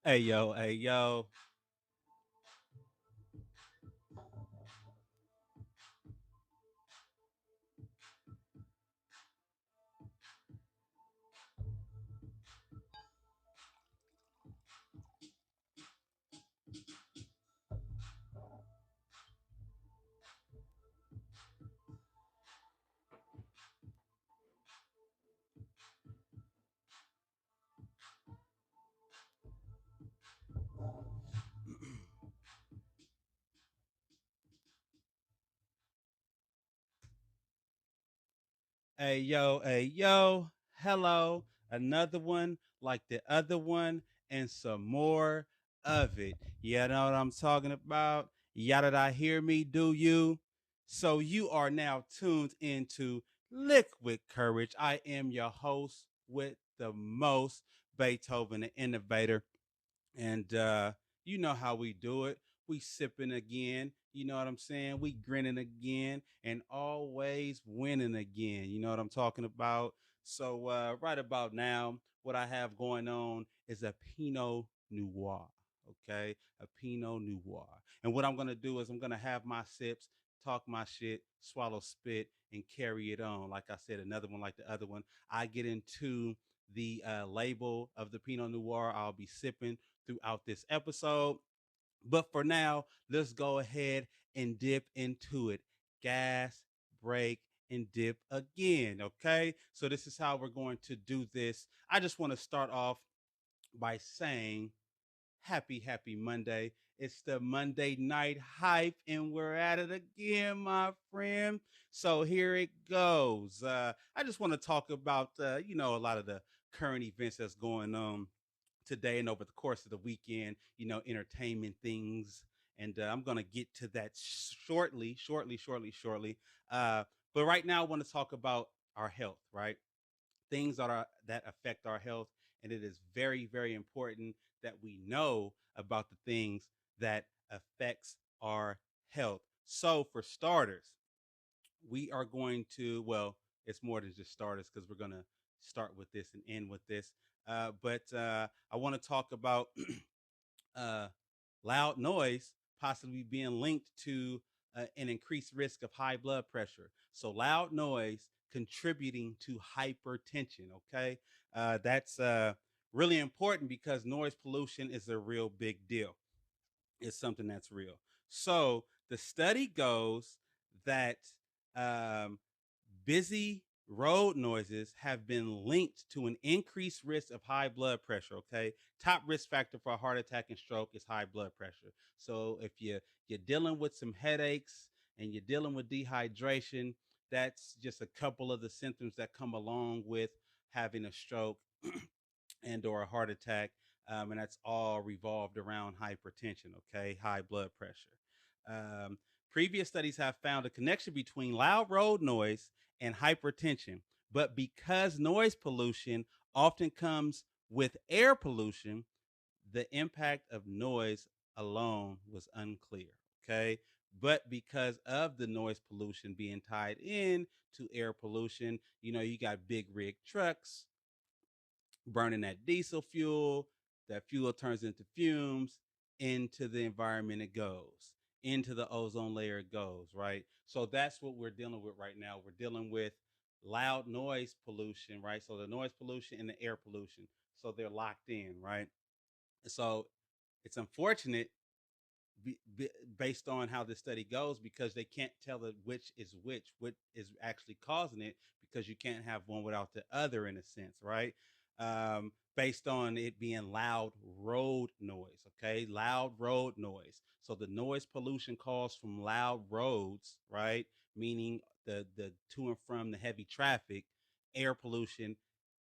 Hey yo, hey yo. Hey yo, hey yo. Hello. Another one like the other one and some more of it. You know what I'm talking about? Yada da hear me, do you? So you are now tuned into Liquid Courage. I am your host with the most, Beethoven the Innovator. And you know how we do it. We sipping again. You know what I'm saying? We grinning again and always winning again. You know what I'm talking about? So right about now, what I have going on is a Pinot Noir. Okay, a Pinot Noir. And what I'm gonna do is I'm gonna have my sips, talk my shit, swallow spit, and carry it on. Like I said, another one like the other one. I get into the label of the Pinot Noir I'll be sipping throughout this episode. But for now, let's go ahead and dip into it. Gas, break, and dip again. Okay. So, this is how we're going to do this. I just want to start off by saying happy Monday. It's the Monday night hype, and we're at it again, my friend. So here it goes. I just want to talk about, a lot of the current events that's going on today and over the course of the weekend, entertainment things. And I'm going to get to that shortly. But right now, I want to talk about our health, right? Things that affect our health, and it is very important that we know about the things that affects our health. So for starters, we are going to, well, it's more than just starters because we're going to start with this and end with this. But I want to talk about uh, loud noise possibly being linked to an increased risk of high blood pressure. So, loud noise contributing to hypertension. Okay. That's really important because noise pollution is a real big deal. It's something that's real. So, the study goes that um, busy road noises have been linked to an increased risk of high blood pressure. Okay, top risk factor for a heart attack and stroke is high blood pressure. So if you're dealing with some headaches and you're dealing with dehydration, that's just a couple of the symptoms that come along with having a stroke and or a heart attack, and that's all revolved around hypertension. Okay, high blood pressure. um, Previous studies have found a connection between loud road noise and hypertension, but because noise pollution often comes with air pollution, the impact of noise alone was unclear. Okay, but because of the noise pollution being tied in to air pollution, you got big rig trucks burning that diesel fuel. That fuel turns into fumes. Into the environment it goes. Into the ozone layer it goes, right? So that's what we're dealing with right now. We're dealing with loud noise pollution, right? So the noise pollution and the air pollution. So they're locked in, right? So it's unfortunate be, be, based on how this study goes because they can't tell it which is which, what is actually causing it, because you can't have one without the other in a sense, right? Based on it being loud road noise, okay? Loud road noise. So the noise pollution caused from loud roads, right? Meaning the to and from the heavy traffic, air pollution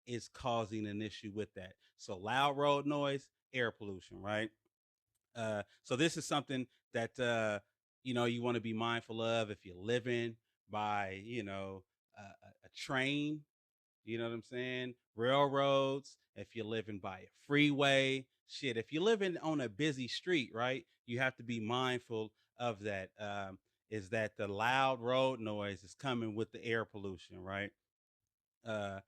is causing an issue with that. So loud road noise, air pollution, right? So this is something that you want to be mindful of if you're living by a train. You know what I'm saying? Railroads. If you're living by a freeway, shit. If you're living on a busy street, right, you have to be mindful of that. Is that the loud road noise is coming with the air pollution, right? Uh,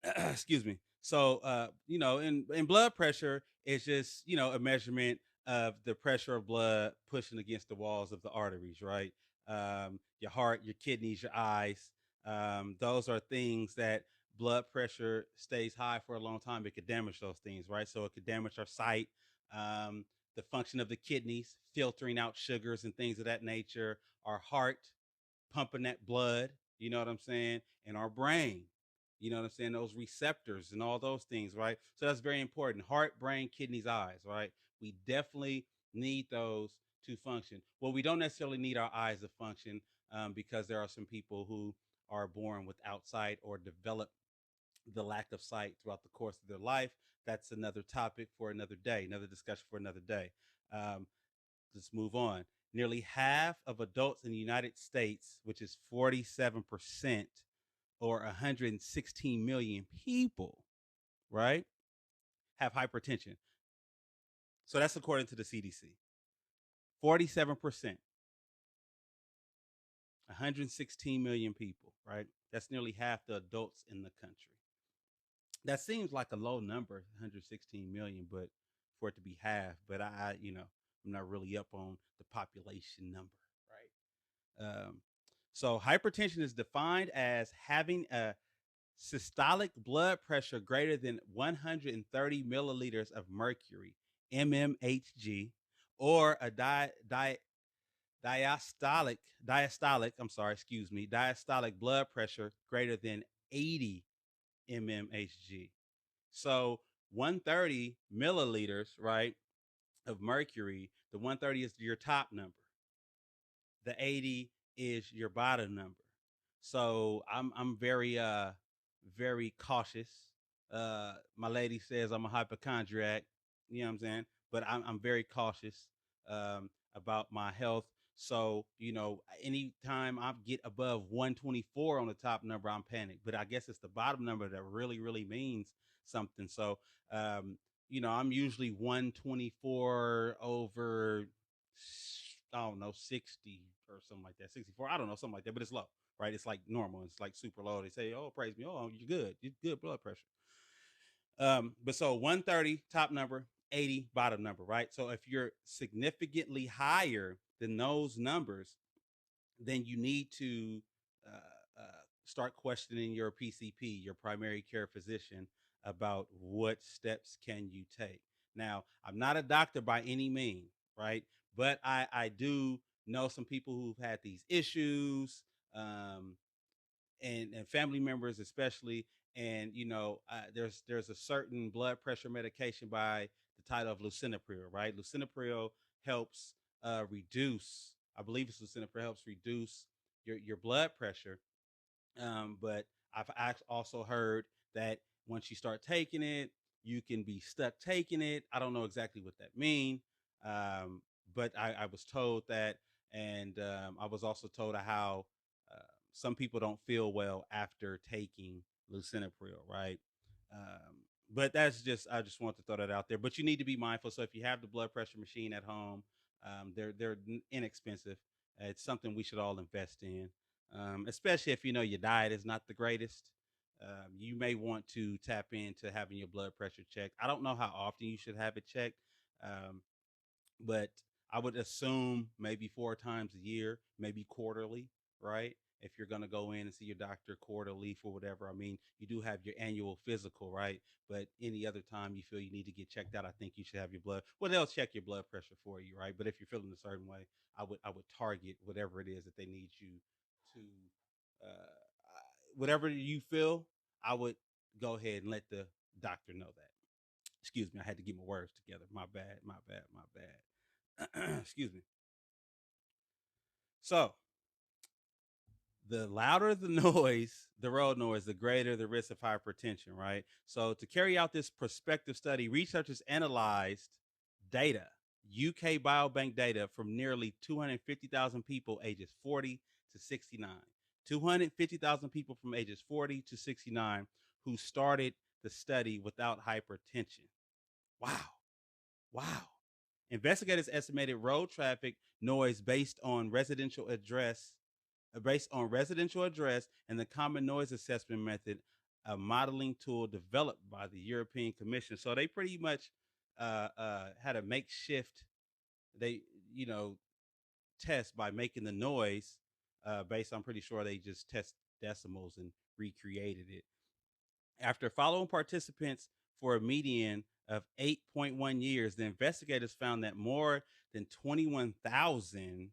excuse me. And blood pressure is just, a measurement of the pressure of blood pushing against the walls of the arteries, right? Your heart, your kidneys, your eyes. Those are things that blood pressure stays high for a long time. It could damage those things, right? So it could damage our sight, um, the function of the kidneys, filtering out sugars and things of that nature, our heart, pumping that blood, you know what I'm saying? And our brain, you know what I'm saying? Those receptors and all those things, right? So that's very important. Heart, brain, kidneys, eyes, right? We definitely need those to function. Well, we don't necessarily need our eyes to function because there are some people who are born without sight or develop the lack of sight throughout the course of their life. That's another topic for another day, another discussion for another day. Um, let's move on. Nearly half of adults in the United States, which is 47% or 116 million people, right, have hypertension. So that's according to the CDC. 47%, 116 million people, right? That's nearly half the adults in the country. That seems like a low number, 116 million, but for it to be half, but I'm not really up on the population number, right? So hypertension is defined as having a systolic blood pressure greater than 130 milliliters of mercury, mmHg, or a diastolic blood pressure greater than 80 mmHg. So 130 milliliters, right, of mercury, the 130 is your top number. The 80 is your bottom number. So I'm very cautious. My lady says I'm a hypochondriac, you know what I'm saying? But I'm very cautious about my health. So, anytime I get above 124 on the top number, I'm panicked. But I guess it's the bottom number that really, really means something. So, I'm usually 124 over, I don't know, 60 or something like that, 64. I don't know, something like that, but it's low, right? It's like normal. It's like super low. They say, oh, praise me. Oh, you're good. You're good blood pressure. But so 130 top number, 80 bottom number, right? So if you're significantly higher than those numbers, then you need to start questioning your PCP, your primary care physician, about what steps can you take. Now, I'm not a doctor by any means, right? But I do know some people who've had these issues. And family members especially. And there's a certain blood pressure medication by the title of lisinopril, right? Lisinopril helps reduce. I believe it's lisinopril helps reduce your blood pressure. But I've also heard that once you start taking it, you can be stuck taking it. I don't know exactly what that means, but I was told that, and I was also told how uh, some people don't feel well after taking lisinopril, right? But I just want to throw that out there. But you need to be mindful. So if you have the blood pressure machine at home, they're inexpensive. It's something we should all invest in, especially if you know your diet is not the greatest. You may want to tap into having your blood pressure checked. I don't know how often you should have it checked, um, but I would assume maybe 4 times a year, maybe quarterly, right? If you're going to go in and see your doctor quarterly for whatever, I mean, you do have your annual physical, right? But any other time you feel you need to get checked out, I think you should have your blood. Well, they'll check your blood pressure for you, right? But if you're feeling a certain way, I would target whatever it is that they need you to, whatever you feel. I would go ahead and let the doctor know that. Excuse me, I had to get my words together. My bad, my bad, my bad. Excuse me. So the louder the noise, the road noise, the greater the risk of hypertension, right? So to carry out this prospective study, researchers analyzed data, UK Biobank data from nearly 250,000 people ages 40 to 69. 250,000 people from ages 40 to 69 who started the study without hypertension. Wow. Wow. Investigators estimated road traffic noise based on residential address and the common noise assessment method a modeling tool developed by the European Commission. So they pretty much had a makeshift, they, you know, test by making the noise based, I'm pretty sure they just test decimals and recreated it. After following participants for a median of 8.1 years, the investigators found that more than 21,000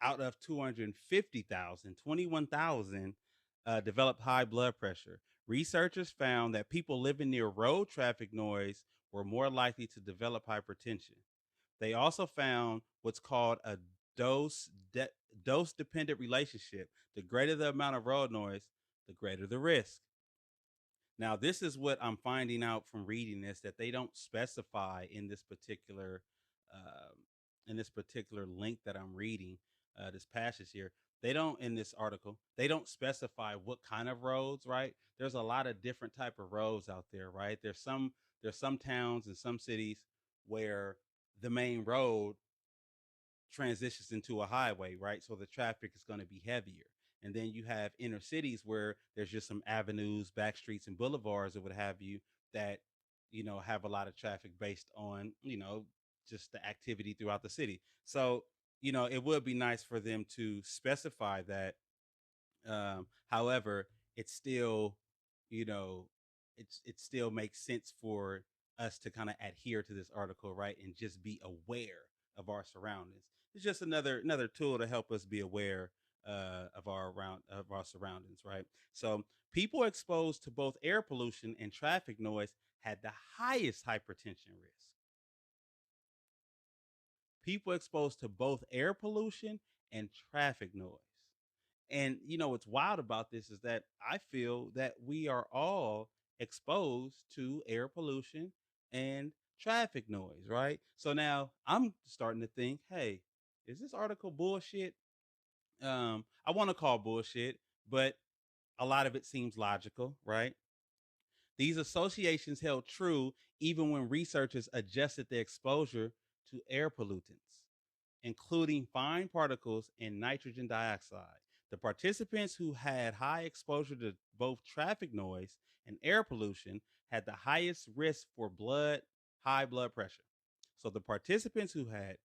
out of 250,000, 21,000 developed high blood pressure. Researchers found that people living near road traffic noise were more likely to develop hypertension. They also found what's called a dose de- dose dependent relationship. The greater the amount of road noise, the greater the risk. Now, this is what I'm finding out from reading this, that they don't specify um, in this particular link that I'm reading, this passage here. They don't, in this article. They don't specify what kind of roads. Right? There's a lot of different type of roads out there. Right? There's some towns and some cities where the main road transitions into a highway, right? So the traffic is going to be heavier. And then you have inner cities where there's just some avenues, back streets, and boulevards, or what have you, that, have a lot of traffic based on, just the activity throughout the city. So, it would be nice for them to specify that. However, it's still, you know, it still makes sense for us to kind of adhere to this article, right, and just be aware of our surroundings. It's just another tool to help us be aware of our surroundings, right? So people exposed to both air pollution and traffic noise had the highest hypertension risk. People exposed to both air pollution and traffic noise. And what's wild about this is that I feel that we are all exposed to air pollution and traffic noise, right? So now I'm starting to think, hey, is this article bullshit? I want to call bullshit, but a lot of it seems logical, right? These associations held true even when researchers adjusted the exposure to air pollutants, including fine particles and nitrogen dioxide. The participants who had high exposure to both traffic noise and air pollution had the highest risk for high blood pressure. So the participants who had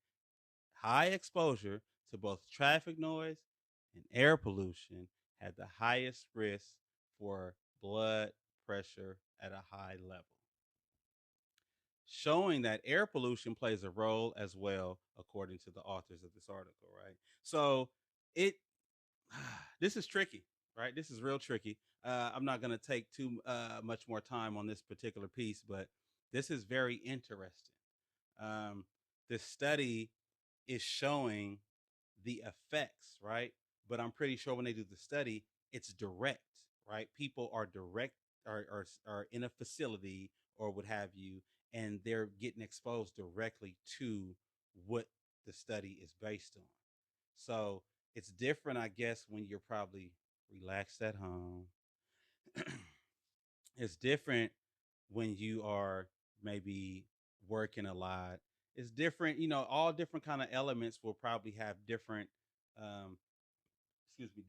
high exposure to both traffic noise and air pollution had the highest risk for blood pressure at a high level, showing that air pollution plays a role as well, according to the authors of this article, right? So it this is tricky, right? This is real tricky. I'm not going to take too much more time on this particular piece, but this is very interesting. Um, this study is showing the effects, right? But I'm pretty sure when they do the study, it's direct, right? People are direct, are in a facility or what have you, and they're getting exposed directly to what the study is based on. So it's different, I guess, when you're probably relaxed at home. It's different when you are maybe working a lot. It's different, all different kind of elements will probably have different um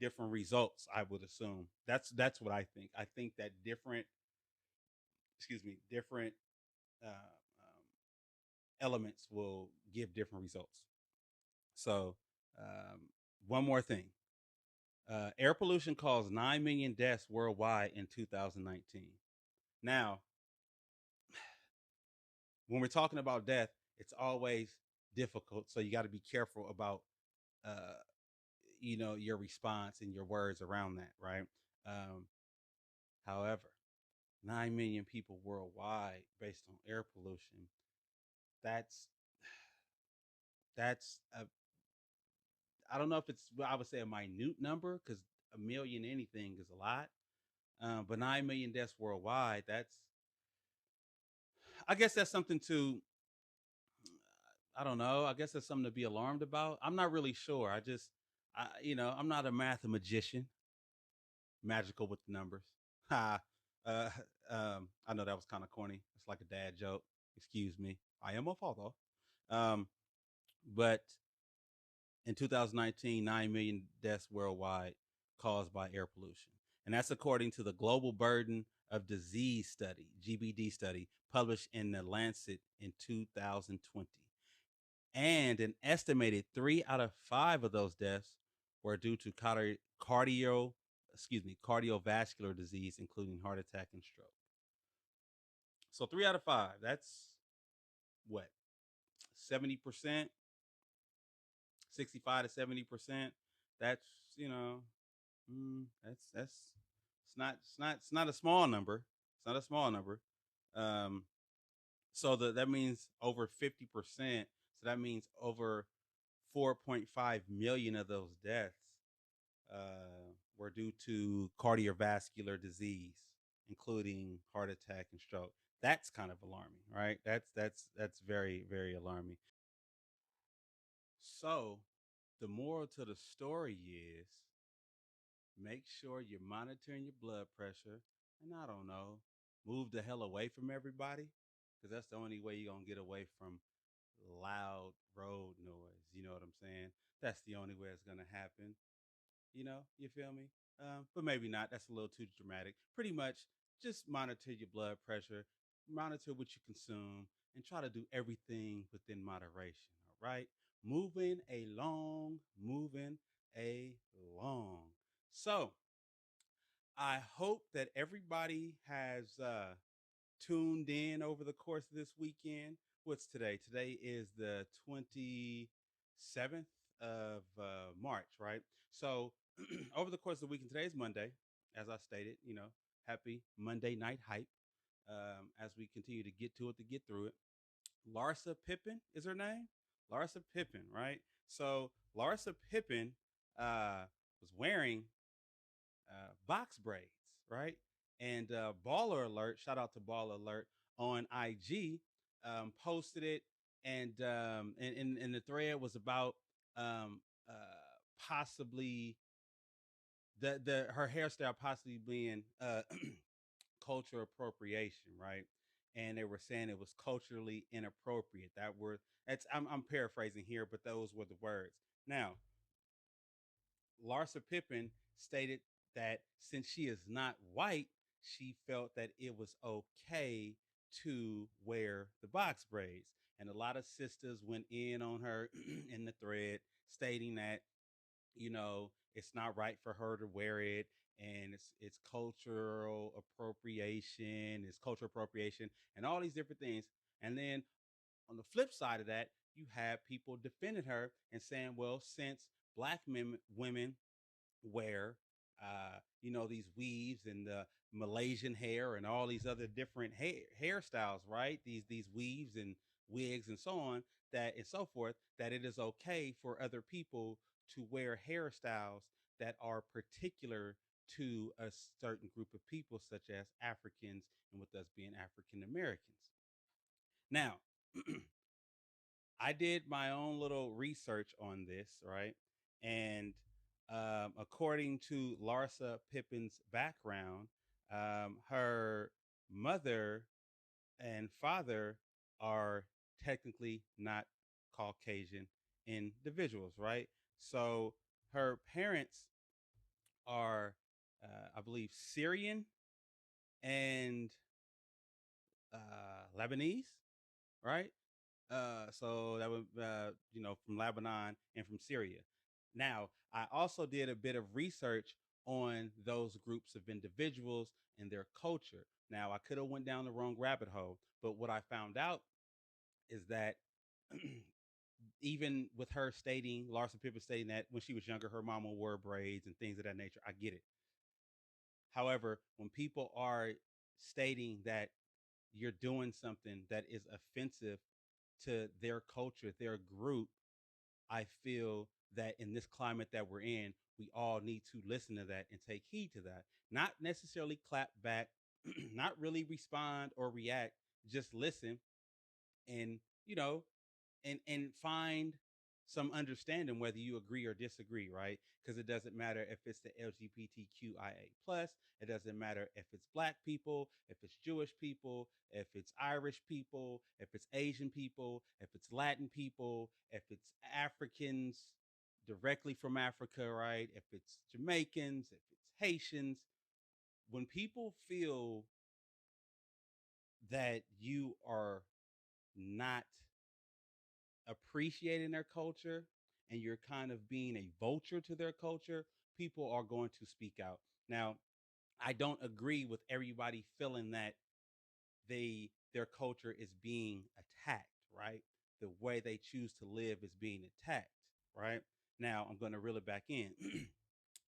different results, I would assume. That's what I think. I think that different elements will give different results. So, one more thing. Air pollution caused 9 million deaths worldwide in 2019. Now, when we're talking about death, it's always difficult. So you got to be careful about, uh, your response and your words around that, right? Um, However, 9 million people worldwide based on air pollution. That's, that's a, I don't know if it's, well, I would say a minute number because a million anything is a lot. But 9 million deaths worldwide, I guess that's something to, I don't know. I guess that's something to be alarmed about. I'm not really sure. I'm not a mathematician, magical with the numbers. Ha. Uh, I know that was kind of corny. It's like a dad joke. Excuse me. I am a father. Um, but in 2019, 9 million deaths worldwide caused by air pollution. And that's according to the Global Burden of Disease study, GBD study, published in the Lancet in 2020. And an estimated 3 out of 5 of those deaths were due to cardiovascular disease, including heart attack and stroke. So 3 out of 5, that's what, 70%, 65 to 70%. That's, you know, that's it's not a small number. It's not a small number. Um, so that means over 50%. So that means over 4.5 million of those deaths were due to cardiovascular disease, including heart attack and stroke. That's kind of alarming, right? That's very, very alarming. So the moral to the story is make sure you're monitoring your blood pressure, and I don't know, move the hell away from everybody, because that's the only way you're gonna get away from loud road noise. You know what I'm saying? That's the only way it's gonna happen. You feel me? But maybe not. That's a little too dramatic. Pretty much, just monitor your blood pressure, monitor what you consume, and try to do everything within moderation. All right, moving along. So I hope that everybody has tuned in over the course of this weekend. What's today? Today is the 27th of March, right? So, over the course of the weekend, today is Monday, as I stated, happy Monday night hype as we continue to get to it, to get through it. Larsa Pippen is her name? Larsa Pippen, right? So, Larsa Pippen was wearing box braids, right? And Baller Alert, shout out to Baller Alert on IG, posted it, and the thread was about um, uh, possibly the her hairstyle possibly being cultural appropriation, right? And they were saying it was culturally inappropriate. That word, I'm paraphrasing here, but those were the words. Now, Larsa Pippen stated that since she is not white, she felt that it was okay to wear the box braids. And a lot of sisters went in on her in the thread, stating that, it's not right for her to wear it, and it's cultural appropriation, and all these different things. And then on the flip side of that, you have people defending her and saying, well, since black women wear these weaves and the Malaysian hair and all these other different hairstyles, right? These weaves and wigs and so on, that and so forth, that it is okay for other people to wear hairstyles that are particular to a certain group of people, such as Africans, and with us being African Americans. Now, I did my own little research on this, right? And according to Larsa Pippen's background, her mother and father are technically not Caucasian individuals, right? So her parents are, I believe, Syrian and Lebanese, right? So that would, from Lebanon and from Syria. Now, I also did a bit of research on those groups of individuals and their culture. Now, I could have went down the wrong rabbit hole, but what I found out is that even with her stating, Larsa Pippen stating that when she was younger, her mama wore braids and things of that nature, I get it. However, when people are stating that you're doing something that is offensive to their culture, their group, I feel that in this climate that we're in, we all need to listen to that and take heed to that. Not necessarily clap back, not really respond or react, just listen and, you know, and find some understanding whether you agree or disagree, right? Because it doesn't matter if it's the LGBTQIA plus, it doesn't matter if it's black people, if it's Jewish people, if it's Irish people, if it's Asian people, if it's Latin people, if it's Africans directly from Africa, right? If it's Jamaicans, if it's Haitians, when people feel that you are not appreciating their culture and you're kind of being a vulture to their culture, people are going to speak out. Now, I don't agree with everybody feeling that their culture is being attacked, right? The way they choose to live is being attacked, right? Now, I'm going to reel it back in.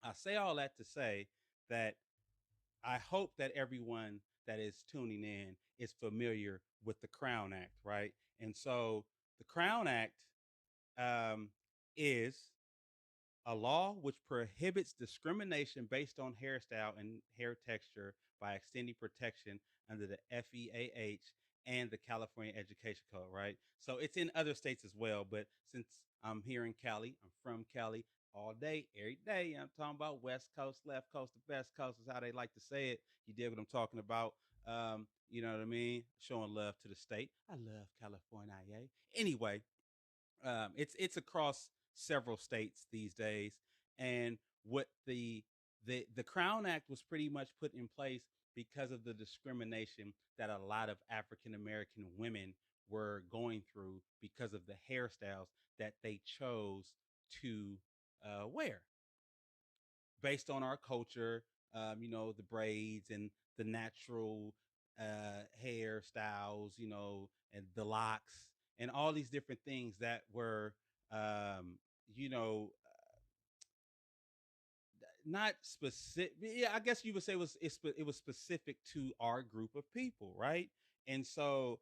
I say all that to say that I hope that everyone that is tuning in is familiar with the Crown Act, right? And so the Crown Act um, is a law which prohibits discrimination based on hairstyle and hair texture by extending protection under the FEAH and the California Education Code, right? So it's in other states as well, but since I'm here in Cali, I'm from Cali all day, every day. I'm talking about West Coast, left coast, the best coast is how they like to say it. You dig what I'm talking about? You know what I mean? Showing love to the state. I love California. Anyway, it's across several states these days, and what the Crown Act was pretty much put in place because of the discrimination that a lot of African American women were going through because of the hairstyles that they chose to wear based on our culture. The braids and the natural hairstyles, and the locks and all these different things that were, um, you know, not specific. Yeah, I guess you would say it was specific to our group of people, right? And so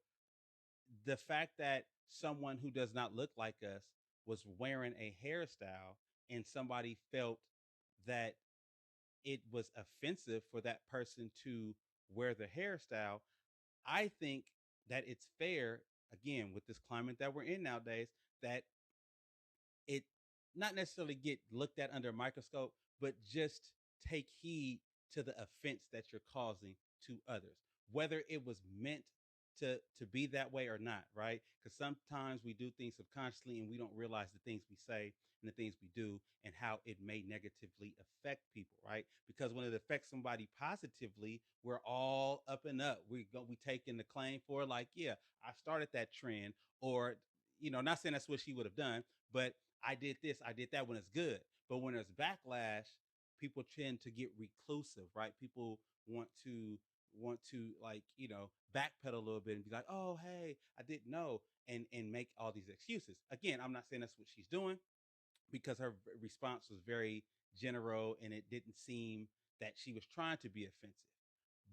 the fact that someone who does not look like us was wearing a hairstyle and somebody felt that it was offensive for that person to wear the hairstyle, I think that it's fair, again, with this climate that we're in nowadays, that it not necessarily get looked at under a microscope, but just take heed to the offense that you're causing to others, whether it was meant to be that way or not, right? Because sometimes we do things subconsciously and we don't realize the things we say and the things we do and how it may negatively affect people, right? Because when it affects somebody positively, we're all up and up. We taking the claim for, like, yeah, I started that trend, or not saying that's what she would have done, but I did this, I did that when it's good. But when there's backlash, people tend to get reclusive, right? People want to like, backpedal a little bit and be like, oh, hey, I didn't know, and make all these excuses. Again, I'm not saying that's what she's doing, because her response was very general and it didn't seem that she was trying to be offensive.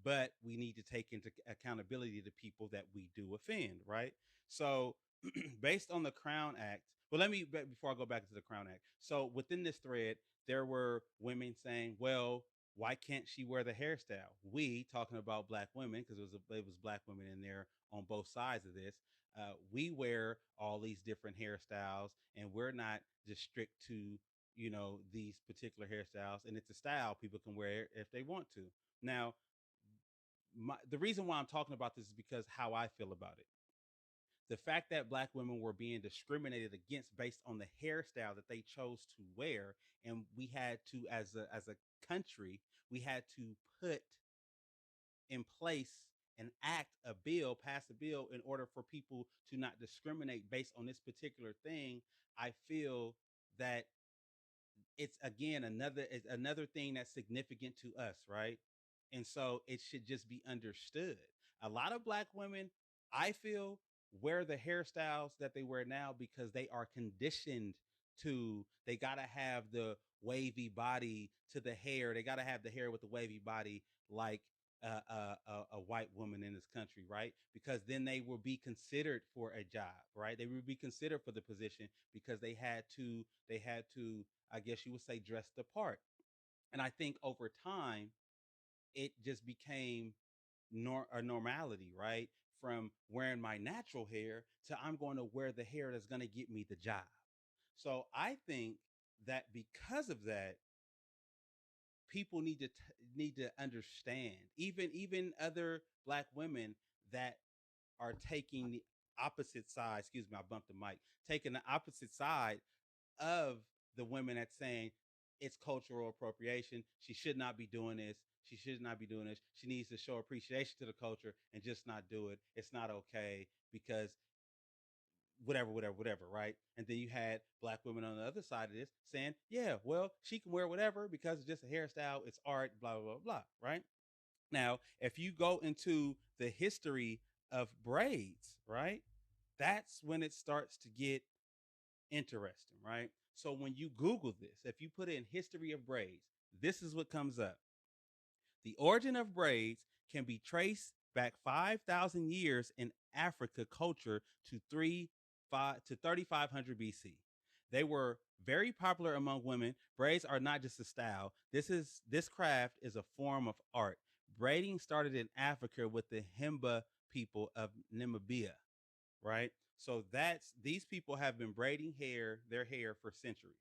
But we need to take into accountability the people that we do offend, right? So, based on the Crown Act, well, let me, before I go back to the Crown Act. So, within this thread, there were women saying, well, why can't she wear the hairstyle? We, talking about black women, because it was black women in there on both sides of this. We wear all these different hairstyles, and we're not just strict to these particular hairstyles. And it's a style people can wear if they want to. Now, the reason why I'm talking about this is because how I feel about it. The fact that black women were being discriminated against based on the hairstyle that they chose to wear, and we had to, as a country, we had to put in place and pass a bill in order for people to not discriminate based on this particular thing. I feel that it's, again, another thing that's significant to us, right? And so it should just be understood. A lot of black women, I feel, wear the hairstyles that they wear now because they are conditioned to. They gotta have the wavy body to the hair. They gotta have the hair with the wavy body, like a white woman in this country, right? Because then they will be considered for a job, right? They will be considered for the position because they had to, I guess you would say, dress the part. And I think over time, it just became a normality, right? From wearing my natural hair to I'm going to wear the hair that's going to get me the job. So I think that because of that, people need to understand, even other black women that are taking the opposite side. Excuse me, I bumped the mic. Taking the opposite side of the women that's saying it's cultural appropriation. She should not be doing this. She should not be doing this. She needs to show appreciation to the culture and just not do it. It's not okay because whatever, whatever, whatever, right? And then you had black women on the other side of this saying, yeah, well, she can wear whatever because it's just a hairstyle, it's art, blah, blah, blah, blah, right? Now, if you go into the history of braids, right, that's when it starts to get interesting, right? So when you Google this, if you put in history of braids, this is what comes up. The origin of braids can be traced back 5,000 years in Africa culture to 3,500 BC. They were very popular among women. Braids are not just a style. This craft is a form of art. Braiding started in Africa with the Himba people of Namibia, right? So that's these people have been braiding their hair for centuries,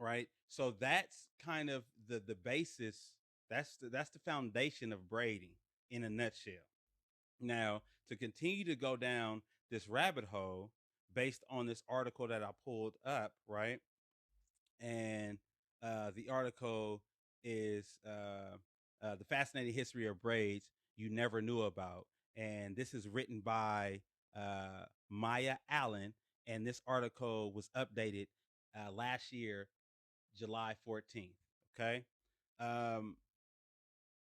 right? So that's kind of the basis. That's the foundation of braiding in a nutshell. Now, to continue to go down this rabbit hole based on this article that I pulled up, right? And the article is the fascinating history of braids you never knew about, and this is written by Maya Allen, and this article was updated last year, July 14th. Okay. Um,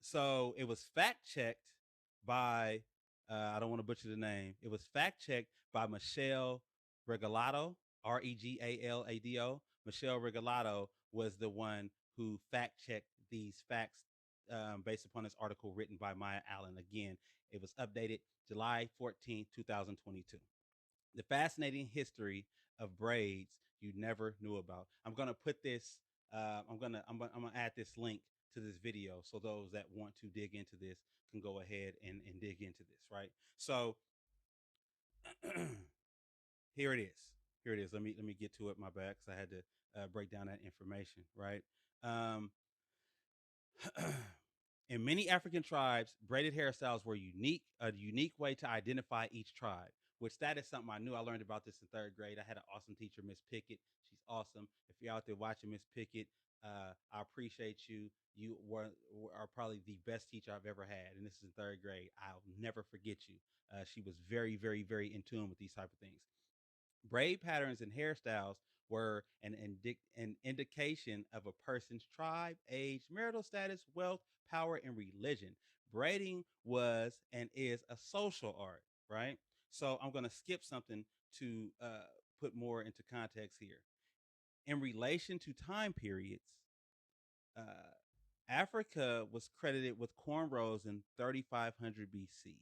so it was fact checked by, I don't want to butcher the name. It was fact checked by Michelle Regalado, Regalado. Michelle Regalado was the one who fact checked these facts based upon this article written by Maya Allen. Again, it was updated July 14th, 2022. The fascinating history of braids you never knew about. I'm gonna put this. I'm gonna add this link to this video so those that want to dig into this can go ahead and dig into this. Right. So here it is. Here it is. Let me get to it. My bad, because I had to break down that information. Right. Um, In many African tribes, braided hairstyles were a unique way to identify each tribe, which that is something I knew. I learned about this in third grade. I had an awesome teacher, Miss Pickett. She's awesome. If you're out there watching Miss Pickett, I appreciate you. You are probably the best teacher I've ever had, and this is in third grade. I'll never forget you. She was very, very, very in tune with these type of things. Braid patterns and hairstyles were an indication of a person's tribe, age, marital status, wealth, power, and religion. Braiding was and is a social art, right? So I'm going to skip something to put more into context here. In relation to time periods, uh, Africa was credited with cornrows in 3500 BC.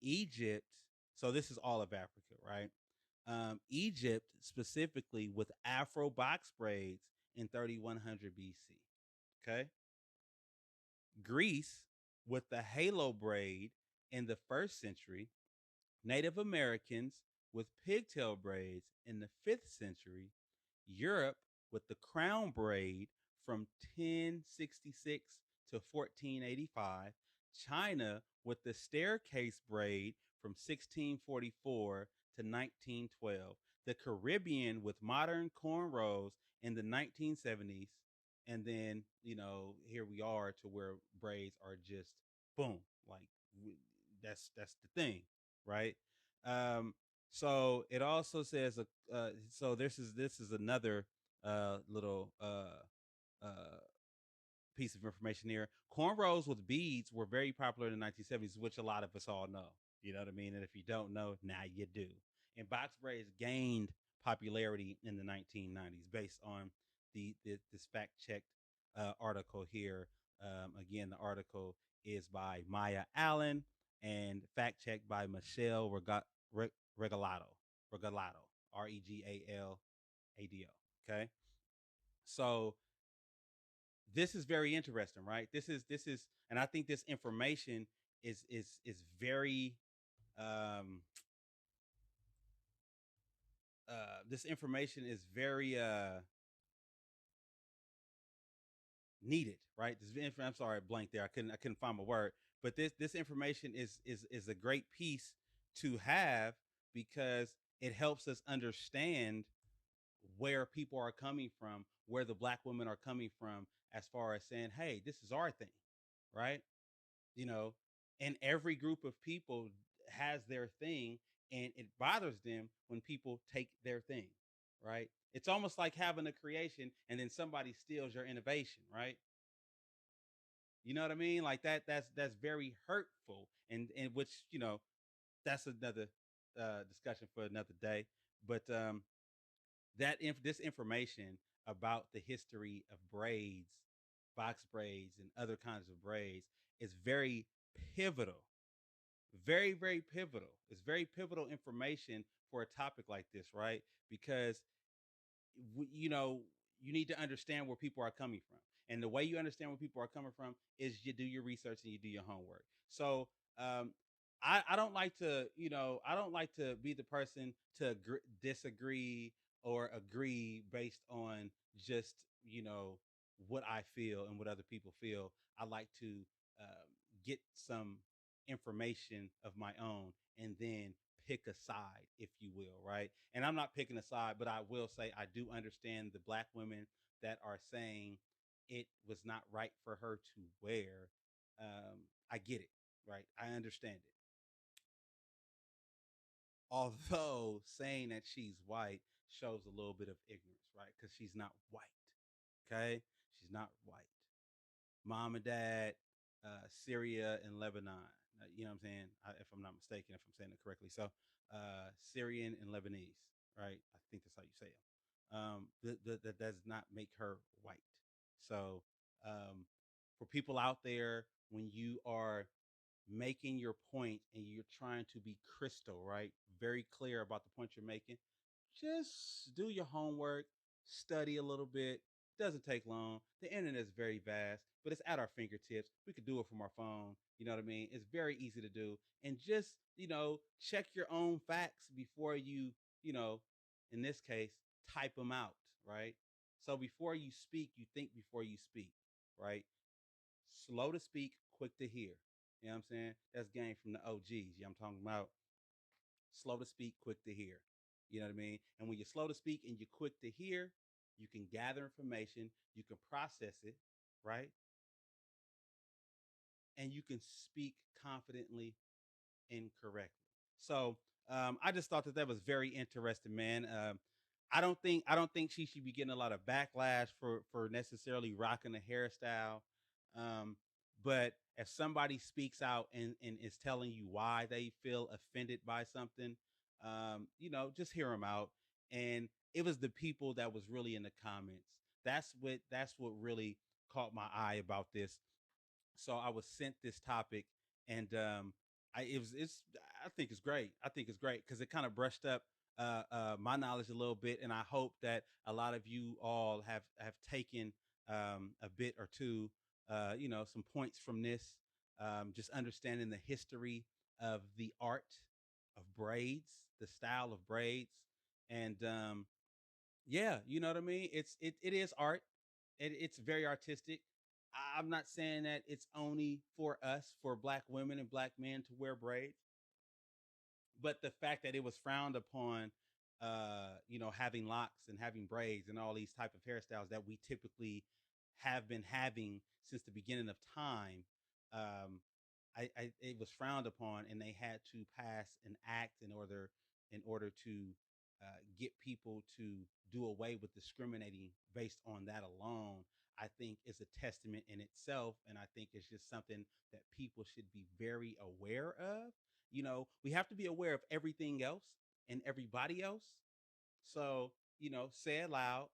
Egypt, so this is all of Africa, right? Egypt specifically with Afro box braids in 3100 BC. Okay. Greece with the halo braid in the first century. Native Americans with pigtail braids in the 5th century. Europe with the crown braid from 1066 to 1485. China with the staircase braid from 1644 to 1912. The Caribbean with modern cornrows in the 1970s. And then, here we are to where braids are just boom, like that's the thing, right? Um, so it also says, so this is another little uh, piece of information here. Cornrows with beads were very popular in the 1970s, which a lot of us all know. You know what I mean? And if you don't know, now you do. And box braids gained popularity in the 1990s based on this fact checked article here. Again, the article is by Maya Allen and fact checked by Michelle Regalado. Regalado. Regalado. Okay. So this is very interesting, right? This is, and I think this information is very um this information is very needed, right? I'm sorry, blank there. I couldn't find my word, but this information is a great piece to have because it helps us understand where people are coming from, where the black women are coming from as far as saying, hey, this is our thing, right? You know, and every group of people has their thing, and it bothers them when people take their thing, right? It's almost like having a creation and then somebody steals your innovation, right? You know what I mean? Like that's very hurtful, and which that's another discussion for another day. But this information about the history of braids, box braids, and other kinds of braids is very pivotal, very pivotal. It's very pivotal information for a topic like this, right? Because you know, you need to understand where people are coming from. And the way you understand where people are coming from is you do your research and you do your homework. So um, I don't like to, I don't like to be the person to disagree or agree based on just, what I feel and what other people feel. I like to um, get some information of my own and then pick a side, if you will, right? And I'm not picking a side, but I will say I do understand the black women that are saying it was not right for her to wear. I get it, right? I understand it. Although saying that she's white shows a little bit of ignorance, right? Because she's not white. Okay, she's not white. Mom and dad, Syria and Lebanon. You know what I'm saying? If I'm not mistaken, if I'm saying it correctly. So, Syrian and Lebanese, right? I think that's how you say it. That does not make her white. So, for people out there, when you are making your point and you're trying to be crystal, right? Very clear about the point you're making, just do your homework, study a little bit. Doesn't take long. The internet is very vast, but it's at our fingertips. We could do it from our phone. You know what I mean? It's very easy to do. And just, check your own facts before you, you know, in this case, type them out, right? So before you speak, you think before you speak, right? Slow to speak, quick to hear. You know what I'm saying? That's game from the OGs. Yeah, I'm talking about slow to speak, quick to hear. You know what I mean? And when you're slow to speak and you're quick to hear, you can gather information, you can process it, right? And you can speak confidently and correctly. So I just thought that was very interesting, man. I don't think she should be getting a lot of backlash for necessarily rocking the hairstyle. Um, but if somebody speaks out and is telling you why they feel offended by something, just hear them out. And it was the people that was really in the comments. That's what really caught my eye about this. So I was sent this topic, and I think it's great. I think it's great because it kind of brushed up my knowledge a little bit, and I hope that a lot of you all have taken a bit or two, some points from this. Just understanding the history of the art of braids, the style of braids, and yeah, you know what I mean. It is art. It's very artistic. I'm not saying that it's only for us, for black women and black men to wear braids, but the fact that it was frowned upon, having locks and having braids and all these type of hairstyles that we typically have been having since the beginning of time, um, it was frowned upon, and they had to pass an act in order to get people to do away with discriminating based on that alone. I think is a testament in itself, and I think it's just something that people should be very aware of. We have to be aware of everything else and everybody else. So, say it loud,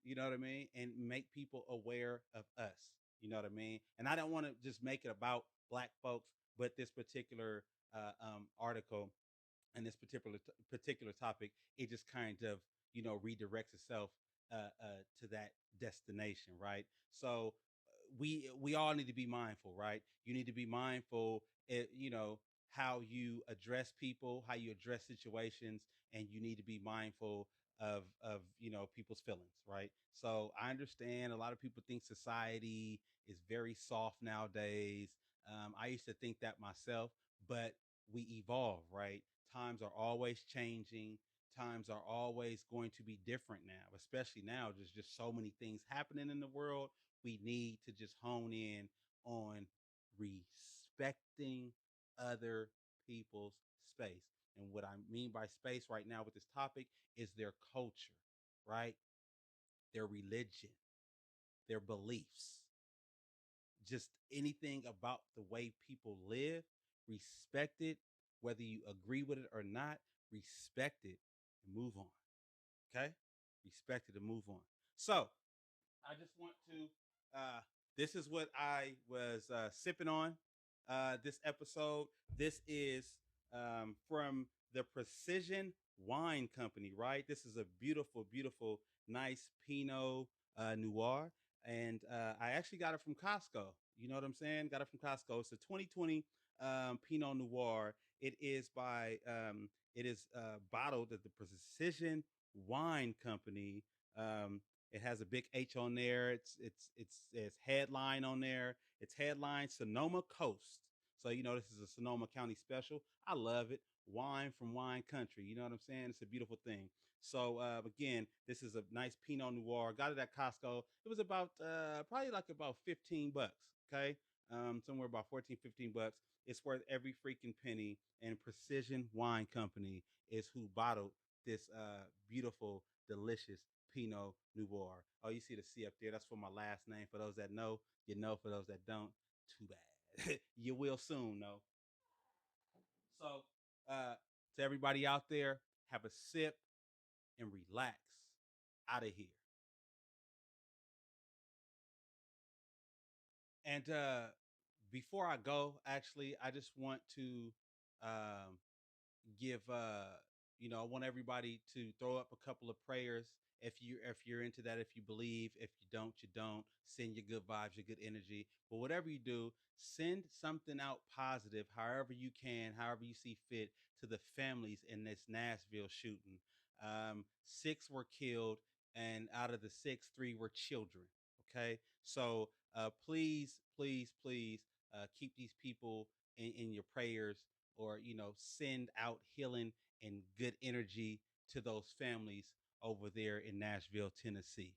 you know what I mean? And make people aware of us, you know what I mean? And I don't want to just make it about black folks, but this particular article and this particular topic, it just kind of redirects itself to that destination, right? So we all need to be mindful, right? You need to be mindful, how you address people, how you address situations, and you need to be mindful of people's feelings, right? So I understand a lot of people think society is very soft nowadays. I used to think that myself, but we evolve, right? Times are always changing. times are always going to be different now, especially now. There's just so many things happening in the world. We need to just hone in on respecting other people's space. And what I mean by space right now with this topic is their culture, right? Their religion, their beliefs, just anything about the way people live. Respect it, whether you agree with it or not. Respect it and move on. Okay, respect it and move on. So I just want to. This is what I was sipping on this episode. This is from the Precision Wine Company, right? This is a beautiful, beautiful, nice Pinot Noir, and I actually got it from Costco. You know what I'm saying? Got it from Costco. It's a 2020 Pinot Noir. It is by it is bottled at the Precision Wine Company. It has a big H on there. It's headline on there. It's headline Sonoma Coast. So you know this is a Sonoma County special. I love it. Wine from wine country. You know what I'm saying? It's a beautiful thing. So again, this is a nice Pinot Noir. Got it at Costco. It was about probably like about 15 bucks. Okay, somewhere about 14, 15 bucks. It's worth every freaking penny. And Precision Wine Company is who bottled this beautiful, delicious Pinot Noir. Oh, you see the C up there. That's for my last name. For those that know, you know. For those that don't, too bad. You will soon, though. So, to everybody out there, have a sip and relax. Out of here. And before I go, actually, I just want to um, give I want everybody to throw up a couple of prayers if you're into that. If you believe, if you don't, you don't. Send your good vibes, your good energy. But whatever you do, send something out positive however you can, however you see fit, to the families in this Nashville shooting. 6 were killed, and out of the 6, 3 were children. Okay, so please, please, please keep these people in your prayers, or send out healing and good energy to those families over there in Nashville, Tennessee.